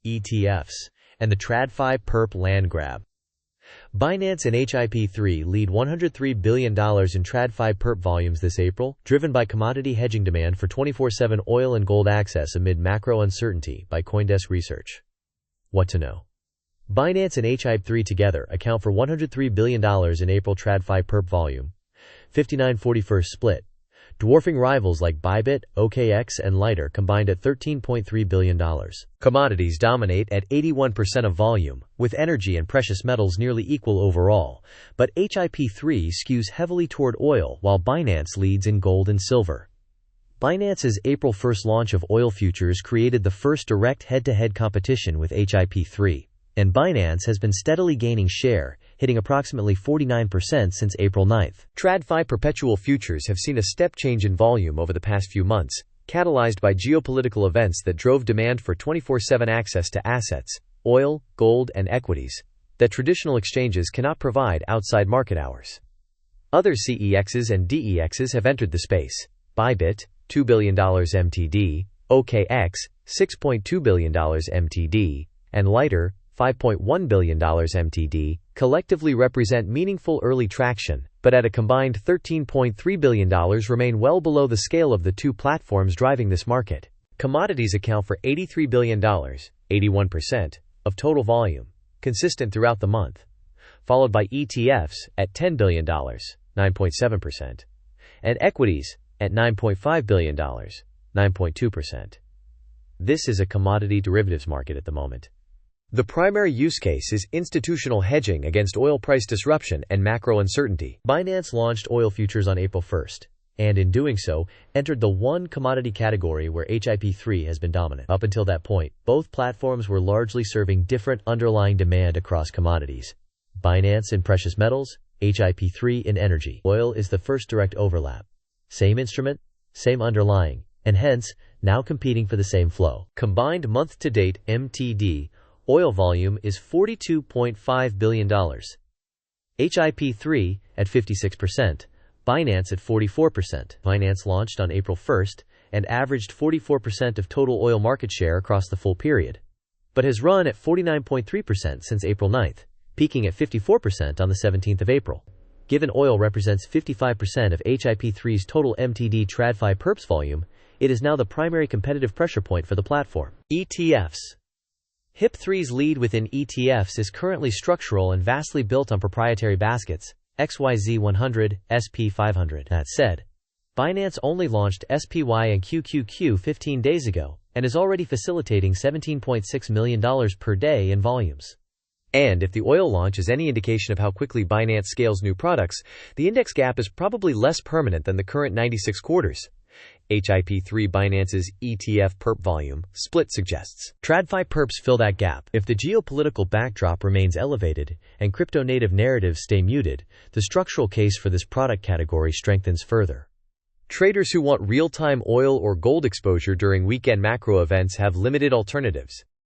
ETFs, and the Tradfi perp land grab. Binance and HIP3 lead $103 billion in Tradfi perp volumes this April, driven by commodity hedging demand for 24/7 oil and gold access amid macro uncertainty by CoinDesk Research. What to know? Binance and HIP3 together account for $103 billion in April Tradfi perp volume, 59-41 split, dwarfing rivals like Bybit, OKX, and Lighter combined at $13.3 billion. Commodities dominate at 81% of volume, with energy and precious metals nearly equal overall, but HIP3 skews heavily toward oil while Binance leads in gold and silver. Binance's April 1st launch of oil futures created the first direct head-to-head competition with HIP3, and Binance has been steadily gaining share, hitting approximately 49% since April 9th. Tradfi perpetual futures have seen a step change in volume over the past few months, catalyzed by geopolitical events that drove demand for 24/7 access to assets, oil, gold, and equities, that traditional exchanges cannot provide outside market hours. Other CEXs and DEXs have entered the space. Bybit, $2 billion MTD, OKX, $6.2 billion MTD, and Lighter, $5.1 billion MTD, collectively represent meaningful early traction, but at a combined $13.3 billion remain well below the scale of the two platforms driving this market. Commodities account for $83 billion, 81%, of total volume, consistent throughout the month, followed by ETFs at $10 billion, 9.7%, and equities at $9.5 billion, 9.2%. This is a commodity derivatives market at the moment. The primary use case is institutional hedging against oil price disruption and macro uncertainty. Binance launched oil futures on April 1st, and in doing so, entered the one commodity category where HIP3 has been dominant. Up until that point, both platforms were largely serving different underlying demand across commodities. Binance in precious metals, HIP3 in energy. Oil is the first direct overlap. Same instrument, same underlying, and hence, now competing for the same flow. Combined month-to-date MTD oil volume is $42.5 billion. HIP3 at 56%, Binance at 44%. Binance launched on April 1st and averaged 44% of total oil market share across the full period, but has run at 49.3% since April 9th, peaking at 54% on the 17th of April. Given oil represents 55% of HIP3's total MTD Tradfi perps volume, it is now the primary competitive pressure point for the platform. ETFs. HIP3's lead within ETFs is currently structural and vastly built on proprietary baskets, XYZ 100, SP 500. That said, Binance only launched SPY and QQQ 15 days ago, and is already facilitating $17.6 million per day in volumes. And if the oil launch is any indication of how quickly Binance scales new products, the index gap is probably less permanent than the current 96 quarters. HIP3 Binance's ETF perp volume split suggests. Tradfi perps fill that gap. If the geopolitical backdrop remains elevated and crypto-native narratives stay muted, the structural case for this product category strengthens further. Traders who want real-time oil or gold exposure during weekend macro events have limited alternatives.